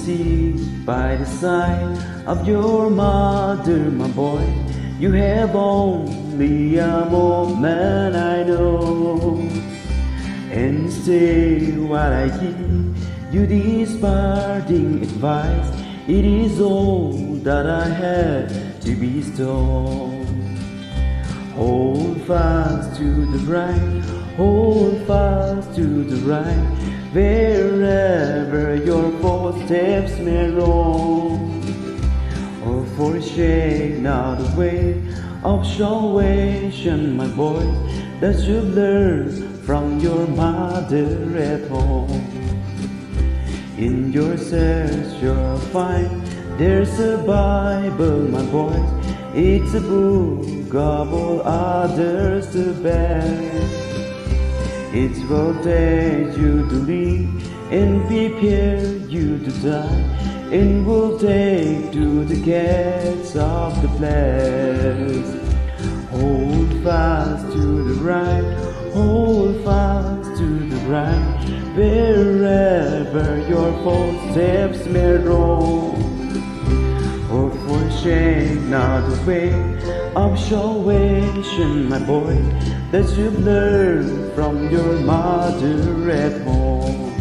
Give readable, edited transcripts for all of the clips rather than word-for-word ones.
sit by the side of your mother, my boy. You have only a moment, I know. And still while I give you this parting advice, it is all that I have to bestow. Hold fast to the right, hold fast to the right, wherever your footsteps may roam. Oh, forsake not the way of salvation, my boy, that you've learned from your mother at home. In your search you'll find there's a Bible, my boy. It's a book of all others the best. It will take you to live and prepare you to die, and will take to the gates of the blessed. Hold fast to the right, hold fast to the right, wherever your footsteps may roam. Oh, forsake not the way of salvation, my boy, that you've learned from your mother at home.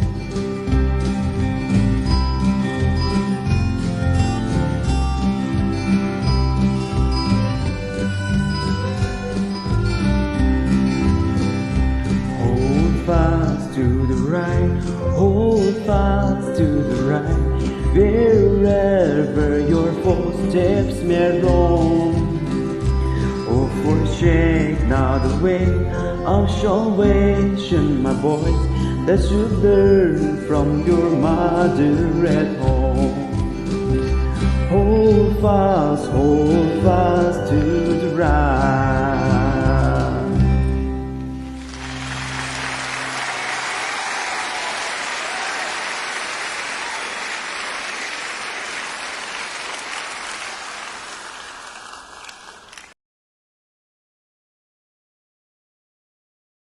Hold fast to the right, hold fast to the right, wherever your footsteps may roam. Oh, forsake not the way of salvation, my boys, that you've learned from your mother at home. Hold fast to the right.